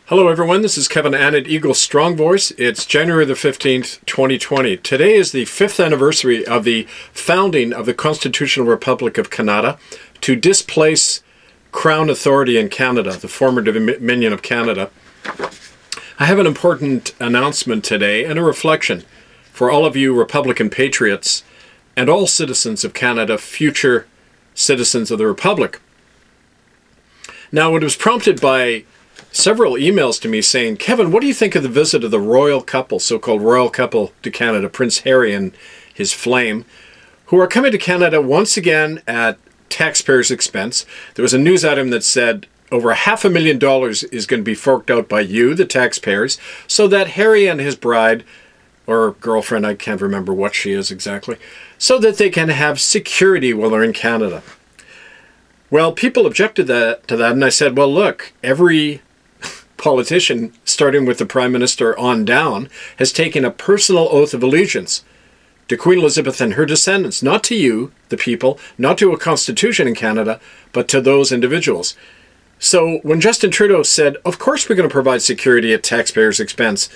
Hello everyone, this is Kevin Annett, Eagle Strong Voice. It's January the 15th, 2020. Today is the 5th anniversary of the founding of the Constitutional Republic of Kanata to displace Crown authority in Canada, the former Dominion of Canada. I have an important announcement today and a reflection for all of you Republican patriots and all citizens of Canada, future citizens of the Republic. Now, it was prompted by several emails to me saying, Kevin, what do you think of the visit of the royal couple, so-called royal couple to Canada, Prince Harry and his flame, who are coming to Canada once again at taxpayers' expense? There was a news item that said over $500,000 is going to be forked out by you, the taxpayers, so that Harry and his bride, or girlfriend, I can't remember what she is exactly, so that they can have security while they're in Canada. Well, people objected to that, and I said, well, look, every politician, starting with the Prime Minister on down, has taken a personal oath of allegiance to Queen Elizabeth and her descendants, not to you, the people, not to a constitution in Canada, but to those individuals. So when Justin Trudeau said, of course we're going to provide security at taxpayers' expense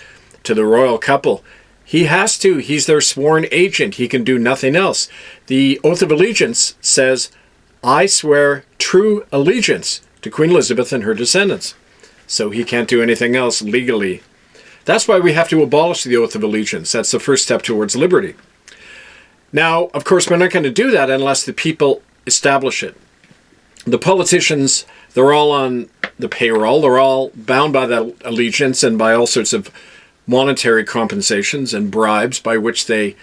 to the royal couple, he has to. He's their sworn agent. He can do nothing else. The oath of allegiance says, I swear true allegiance to Queen Elizabeth and her descendants. So he can't do anything else legally. That's why we have to abolish the oath of allegiance. That's the first step towards liberty. Now, of course, we're not going to do that unless the people establish it. The politicians, they're all on the payroll. They're all bound by that allegiance and by all sorts of monetary compensations and bribes by which they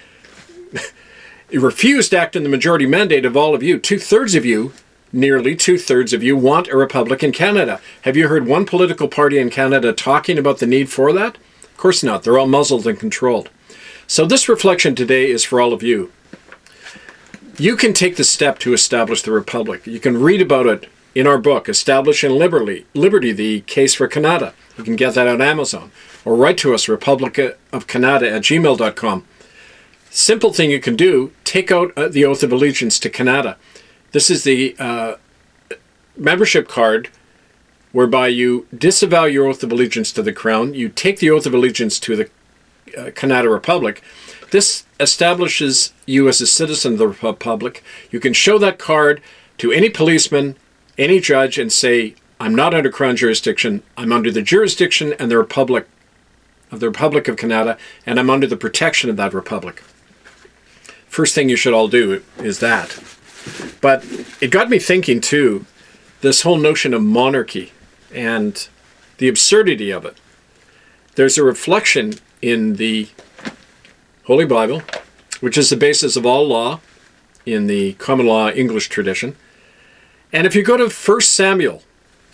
refuse to act in the majority mandate of all of you. Two-thirds of you, nearly two-thirds of you, want a republic in Canada. Have you heard one political party in Canada talking about the need for that? Of course not. They're all muzzled and controlled. So this reflection today is for all of you. You can take the step to establish the republic. You can read about it in our book, Establishing Liberty, the Case for Kanata. You can get that on Amazon. Or write to us, republicofcanada@gmail.com. Simple thing you can do, take out the oath of allegiance to Kanata. This is the membership card whereby you disavow your oath of allegiance to the Crown. You take the oath of allegiance to the Kanata Republic. This establishes you as a citizen of the Republic. You can show that card to any policeman, any judge, and say, I'm not under Crown jurisdiction. I'm under the jurisdiction and the Republic of Kanata, and I'm under the protection of that Republic. First thing you should all do is that. But it got me thinking, too, this whole notion of monarchy and the absurdity of it. There's a reflection in the Holy Bible, which is the basis of all law in the common law English tradition. And if you go to 1 Samuel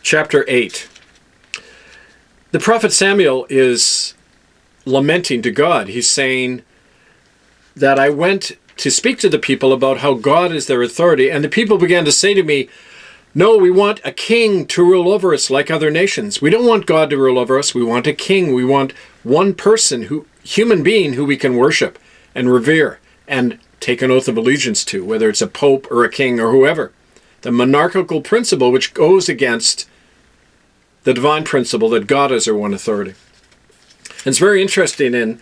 chapter 8, the prophet Samuel is lamenting to God. He's saying that I went to speak to the people about how God is their authority, and the people began to say to me, no, we want a king to rule over us like other nations. We don't want God to rule over us. We want a king. We want one person, human being who we can worship and revere and take an oath of allegiance to, whether it's a pope or a king or whoever. The monarchical principle which goes against the divine principle that God is our one authority. And it's very interesting in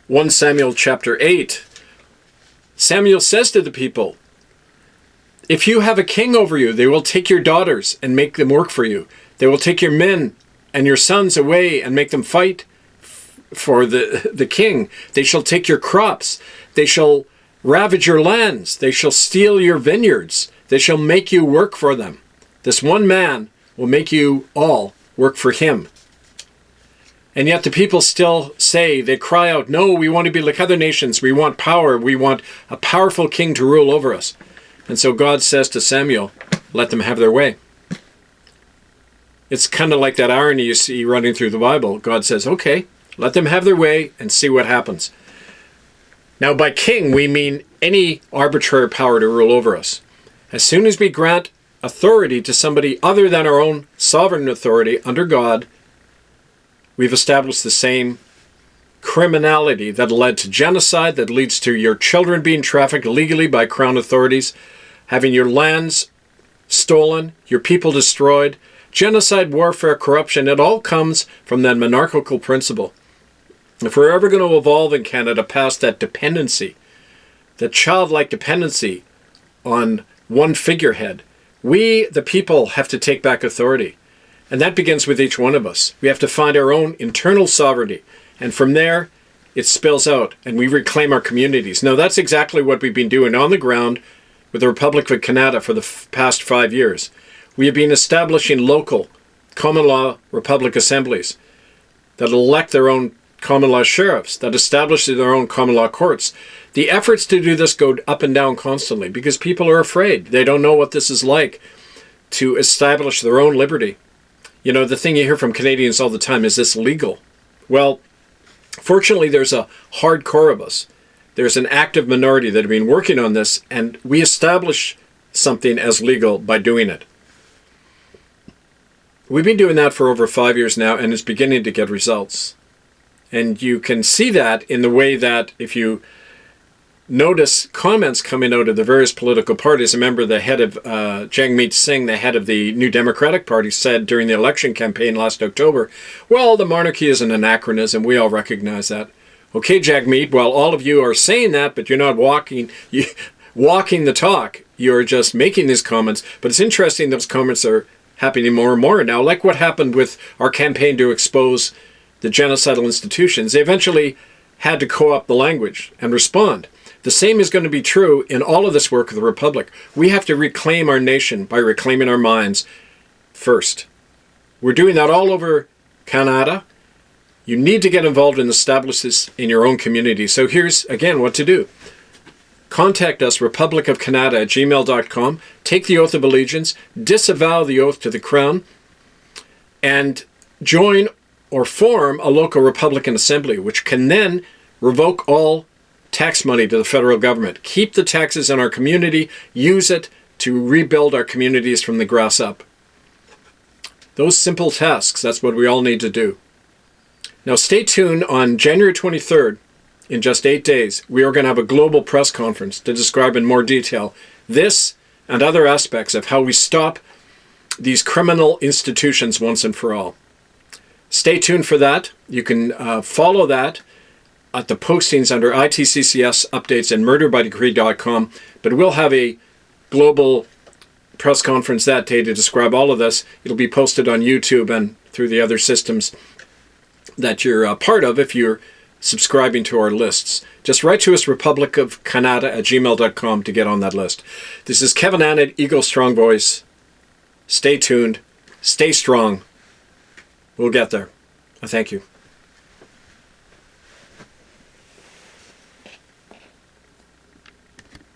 1 Samuel chapter 8, Samuel says to the people, if you have a king over you, they will take your daughters and make them work for you. They will take your men and your sons away and make them fight for the king. They shall take your crops. They shall ravage your lands. They shall steal your vineyards. They shall make you work for them. This one man will make you all work for him. And yet the people still say, they cry out, no, we want to be like other nations. We want power. We want a powerful king to rule over us. And so God says to Samuel, let them have their way. It's kind of like that irony you see running through the Bible. God says, okay, let them have their way and see what happens. Now by king, we mean any arbitrary power to rule over us. As soon as we grant authority to somebody other than our own sovereign authority under God, we've established the same criminality that led to genocide, that leads to your children being trafficked legally by Crown authorities, having your lands stolen, your people destroyed, genocide, warfare, corruption, it all comes from that monarchical principle. If we're ever going to evolve in Canada past that dependency, that childlike dependency on one figurehead, we, the people, have to take back authority. And that begins with each one of us. We have to find our own internal sovereignty. And from there, it spills out and we reclaim our communities. Now, that's exactly what we've been doing on the ground with the Republic of Kanata for the past 5 years. We have been establishing local common law republic assemblies that elect their own common law sheriffs, that establish their own common law courts. The efforts to do this go up and down constantly because people are afraid. They don't know what this is like to establish their own liberty. You know, the thing you hear from Canadians all the time, is this legal? Well, fortunately, there's a hardcore of us. There's an active minority that have been working on this, and we establish something as legal by doing it. We've been doing that for over 5 years now, and it's beginning to get results. And you can see that in the way that if you notice comments coming out of the various political parties. Remember, the head of Jagmeet Singh, the head of the New Democratic Party, said during the election campaign last October, well, the monarchy is an anachronism. We all recognize that. Okay, Jagmeet, well, all of you are saying that, but you're not walking the talk. You're just making these comments. But it's interesting those comments are happening more and more now, like what happened with our campaign to expose the genocidal institutions. They eventually had to co-opt the language and respond. The same is going to be true in all of this work of the Republic. We have to reclaim our nation by reclaiming our minds first. We're doing that all over Kanata. You need to get involved and establish this in your own community. So here's, again, what to do. Contact us, republicofcanada@gmail.com. Take the oath of allegiance, disavow the oath to the crown, and join or form a local Republican assembly, which can then revoke all tax money to the federal government. Keep the taxes in our community. Use it to rebuild our communities from the grass up. Those simple tasks, that's what we all need to do. Now stay tuned. On January 23rd, in just 8 days, we are going to have a global press conference to describe in more detail this and other aspects of how we stop these criminal institutions once and for all. Stay tuned for that. You can follow that at the postings under ITCCS updates and murderbydecree.com. But we'll have a global press conference that day to describe all of this. It'll be posted on YouTube and through the other systems that you're a part of if you're subscribing to our lists. Just write to us, republicofcanada@gmail.com, to get on that list. This is Kevin Annett, Eagle Strong Voice. Stay tuned. Stay strong. We'll get there. Thank you.